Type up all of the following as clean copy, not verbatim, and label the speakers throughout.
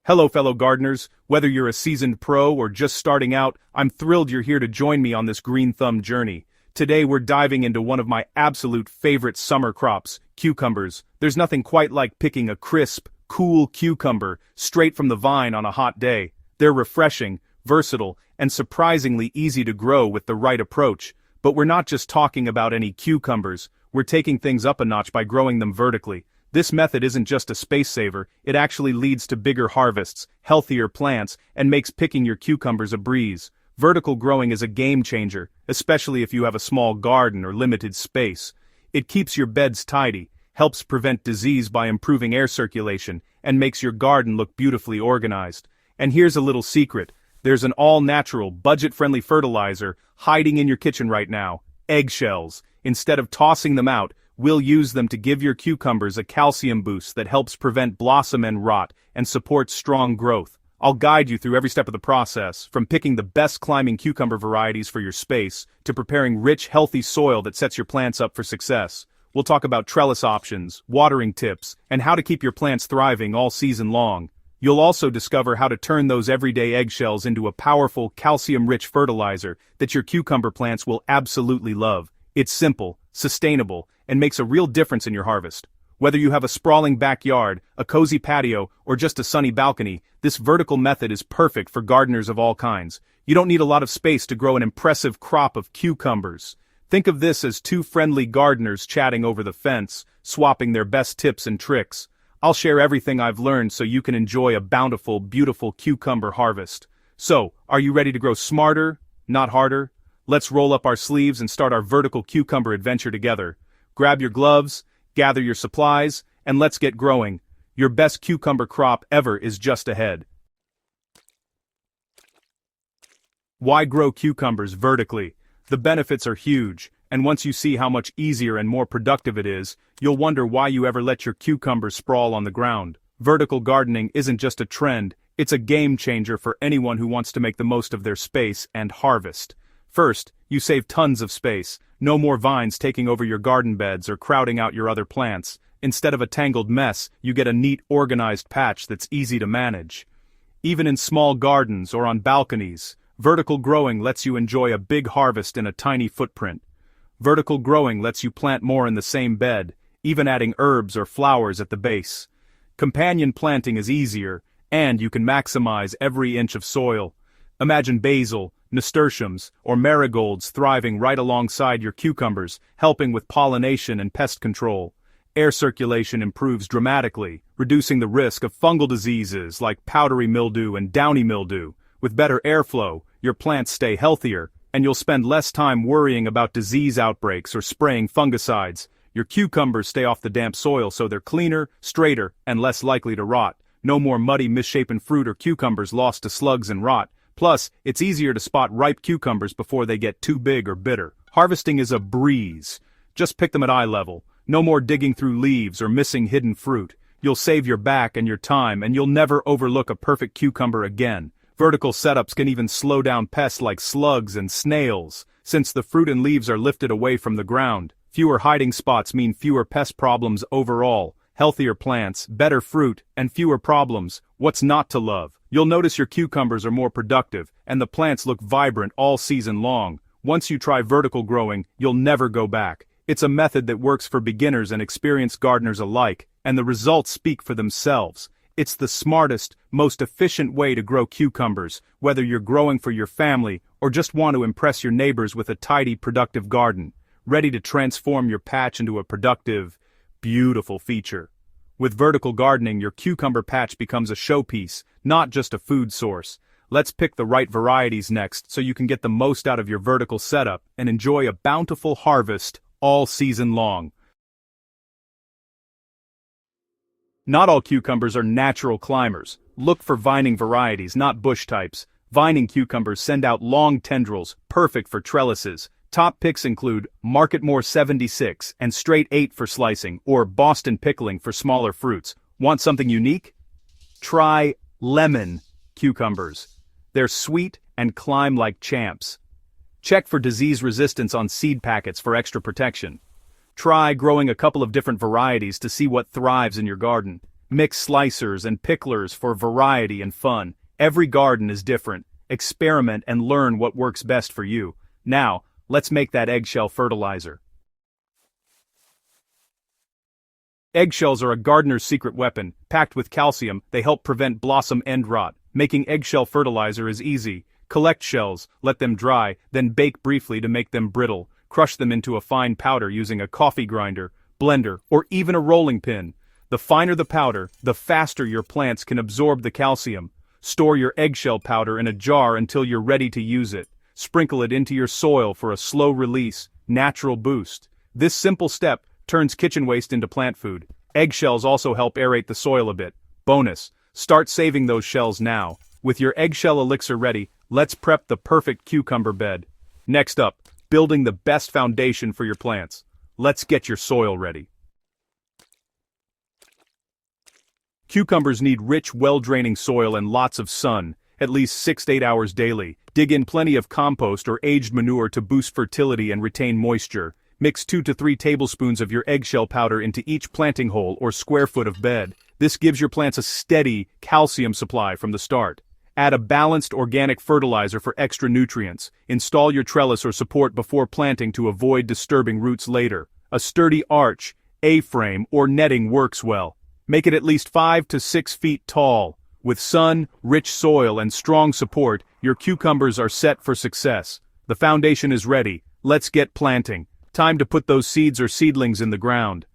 Speaker 1: Hello fellow gardeners, whether you're a seasoned pro or just starting out, I'm thrilled you're here to join me on this green thumb journey. Today we're diving into one of my absolute favorite summer crops, cucumbers. There's nothing quite like picking a crisp, cool cucumber straight from the vine on a hot day. They're refreshing, versatile, and surprisingly easy to grow with the right approach. But we're not just talking about any cucumbers, we're taking things up a notch by growing them vertically. This method isn't just a space saver, it actually leads to bigger harvests, healthier plants, and makes picking your cucumbers a breeze. Vertical growing is a game changer, especially if you have a small garden or limited space. It keeps your beds tidy, helps prevent disease by improving air circulation, and makes your garden look beautifully organized. And here's a little secret. There's an all-natural, budget-friendly fertilizer hiding in your kitchen right now. Eggshells. Instead of tossing them out, we'll use them to give your cucumbers a calcium boost that helps prevent blossom end rot and supports strong growth. I'll guide you through every step of the process, from picking the best climbing cucumber varieties for your space, to preparing rich, healthy soil that sets your plants up for success. We'll talk about trellis options, watering tips, and how to keep your plants thriving all season long. You'll also discover how to turn those everyday eggshells into a powerful, calcium-rich fertilizer that your cucumber plants will absolutely love. It's simple, sustainable, and makes a real difference in your harvest. Whether you have a sprawling backyard, a cozy patio, or just a sunny balcony, this vertical method is perfect for gardeners of all kinds. You don't need a lot of space to grow an impressive crop of cucumbers. Think of this as two friendly gardeners chatting over the fence, swapping their best tips and tricks. I'll share everything I've learned so you can enjoy a bountiful, beautiful cucumber harvest. So, are you ready to grow smarter, not harder? Let's roll up our sleeves and start our vertical cucumber adventure together. Grab your gloves, gather your supplies, and let's get growing. Your best cucumber crop ever is just ahead. Why grow cucumbers vertically? The benefits are huge, and once you see how much easier and more productive it is, you'll wonder why you ever let your cucumbers sprawl on the ground. Vertical gardening isn't just a trend, it's a game changer for anyone who wants to make the most of their space and harvest. First, you save tons of space. No more vines taking over your garden beds or crowding out your other plants. Instead of a tangled mess, you get a neat, organized patch that's easy to manage. Even in small gardens or on balconies, vertical growing lets you enjoy a big harvest in a tiny footprint. Vertical growing lets you plant more in the same bed, even adding herbs or flowers at the base. Companion planting is easier, and you can maximize every inch of soil. Imagine basil, nasturtiums, or marigolds thriving right alongside your cucumbers, helping with pollination and pest control. Air circulation improves dramatically, reducing the risk of fungal diseases like powdery mildew and downy mildew. With better airflow, your plants stay healthier, and you'll spend less time worrying about disease outbreaks or spraying fungicides. Your cucumbers stay off the damp soil so they're cleaner, straighter, and less likely to rot. No more muddy, misshapen fruit or cucumbers lost to slugs and rot. Plus, it's easier to spot ripe cucumbers before they get too big or bitter. Harvesting is a breeze. Just pick them at eye level. No more digging through leaves or missing hidden fruit. You'll save your back and your time, and you'll never overlook a perfect cucumber again. Vertical setups can even slow down pests like slugs and snails. Since the fruit and leaves are lifted away from the ground, fewer hiding spots mean fewer pest problems overall. Healthier plants, better fruit, and fewer problems. What's not to love? You'll notice your cucumbers are more productive, and the plants look vibrant all season long. Once you try vertical growing, you'll never go back. It's a method that works for beginners and experienced gardeners alike, and the results speak for themselves. It's the smartest, most efficient way to grow cucumbers, whether you're growing for your family or just want to impress your neighbors with a tidy, productive garden. Ready to transform your patch into a productive, beautiful feature. With vertical gardening, your cucumber patch becomes a showpiece, not just a food source. Let's pick the right varieties next so you can get the most out of your vertical setup and enjoy a bountiful harvest all season long. Not all cucumbers are natural climbers. Look for vining varieties, not bush types. Vining cucumbers send out long tendrils, perfect for trellises. Top picks include Marketmore 76 and Straight 8 for slicing, or Boston Pickling for smaller fruits. Want something unique? Try lemon cucumbers. They're sweet and climb like champs. Check for disease resistance on seed packets for extra protection. Try growing a couple of different varieties to see what thrives in your garden. Mix slicers and picklers for variety and fun. Every garden is different. Experiment and learn what works best for you. Now, let's make that eggshell fertilizer. Eggshells are a gardener's secret weapon. Packed with calcium, they help prevent blossom end rot. Making eggshell fertilizer is easy. Collect shells, let them dry, then bake briefly to make them brittle. Crush them into a fine powder using a coffee grinder, blender, or even a rolling pin. The finer the powder, the faster your plants can absorb the calcium. Store your eggshell powder in a jar until you're ready to use it. Sprinkle it into your soil for a slow release, natural boost. This simple step turns kitchen waste into plant food. Eggshells also help aerate the soil a bit. Bonus, start saving those shells now. With your eggshell elixir ready, let's prep the perfect cucumber bed. Next up, building the best foundation for your plants. Let's get your soil ready. Cucumbers need rich, well-draining soil and lots of sun, at least 6 to 8 hours daily. Dig in plenty of compost or aged manure to boost fertility and retain moisture. Mix 2 to 3 tablespoons of your eggshell powder into each planting hole or square foot of bed. This gives your plants a steady calcium supply from the start. Add a balanced organic fertilizer for extra nutrients. Install your trellis or support before planting to avoid disturbing roots later. A sturdy arch, A-frame, or netting works well. Make it at least 5 to 6 feet tall. With sun, rich soil, and strong support, your cucumbers are set for success. The foundation is ready. Let's get planting. Time to put those seeds or seedlings in the ground.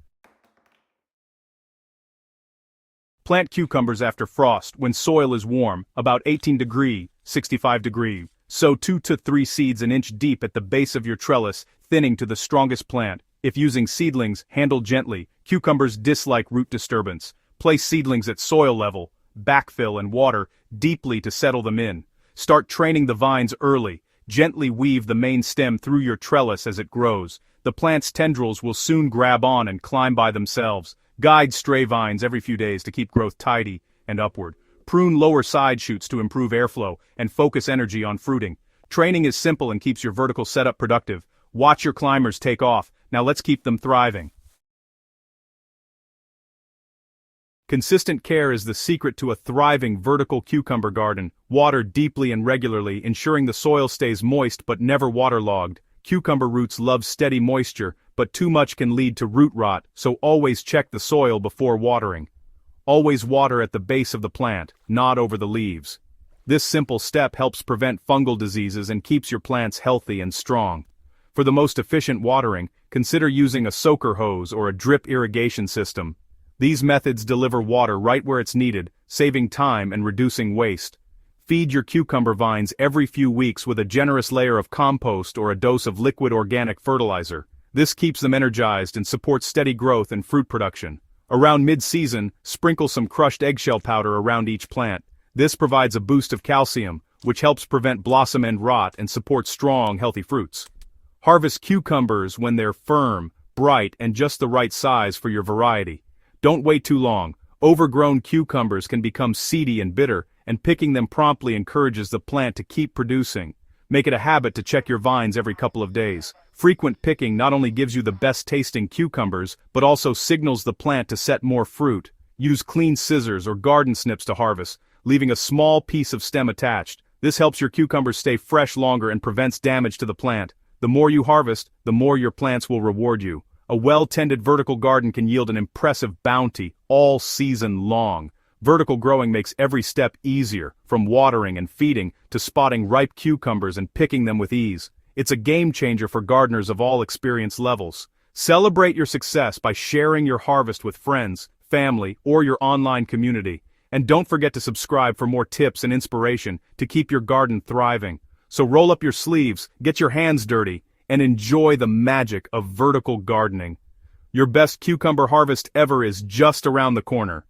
Speaker 1: Plant cucumbers after frost when soil is warm, about 18°, 65°. Sow 2 to 3 seeds an inch deep at the base of your trellis, thinning to the strongest plant. If using seedlings, handle gently. Cucumbers dislike root disturbance. Place seedlings at soil level, backfill and water deeply to settle them in. Start training the vines early. Gently weave the main stem through your trellis as it grows. The plant's tendrils will soon grab on and climb by themselves. Guide stray vines every few days to keep growth tidy and upward. Prune lower side shoots to improve airflow and focus energy on fruiting. Training is simple and keeps your vertical setup productive. Watch your climbers take off. Now let's keep them thriving. Consistent care is the secret to a thriving vertical cucumber garden. Water deeply and regularly, ensuring the soil stays moist but never waterlogged. Cucumber roots love steady moisture, but too much can lead to root rot, so always check the soil before watering. Always water at the base of the plant, not over the leaves. This simple step helps prevent fungal diseases and keeps your plants healthy and strong. For the most efficient watering, consider using a soaker hose or a drip irrigation system. These methods deliver water right where it's needed, saving time and reducing waste. Feed your cucumber vines every few weeks with a generous layer of compost or a dose of liquid organic fertilizer. This keeps them energized and supports steady growth and fruit production. Around mid-season, sprinkle some crushed eggshell powder around each plant. This provides a boost of calcium, which helps prevent blossom end rot and supports strong, healthy fruits. Harvest cucumbers when they're firm, bright, and just the right size for your variety. Don't wait too long. Overgrown cucumbers can become seedy and bitter, and picking them promptly encourages the plant to keep producing. Make it a habit to check your vines every couple of days. Frequent picking not only gives you the best tasting cucumbers, but also signals the plant to set more fruit. Use clean scissors or garden snips to harvest, leaving a small piece of stem attached. This helps your cucumbers stay fresh longer and prevents damage to the plant. The more you harvest, the more your plants will reward you. A well-tended vertical garden can yield an impressive bounty all season long. Vertical growing makes every step easier, from watering and feeding to spotting ripe cucumbers and picking them with ease. It's a game changer for gardeners of all experience levels. Celebrate your success by sharing your harvest with friends, family, or your online community. And don't forget to subscribe for more tips and inspiration to keep your garden thriving. So roll up your sleeves, get your hands dirty, and enjoy the magic of vertical gardening. Your best cucumber harvest ever is just around the corner.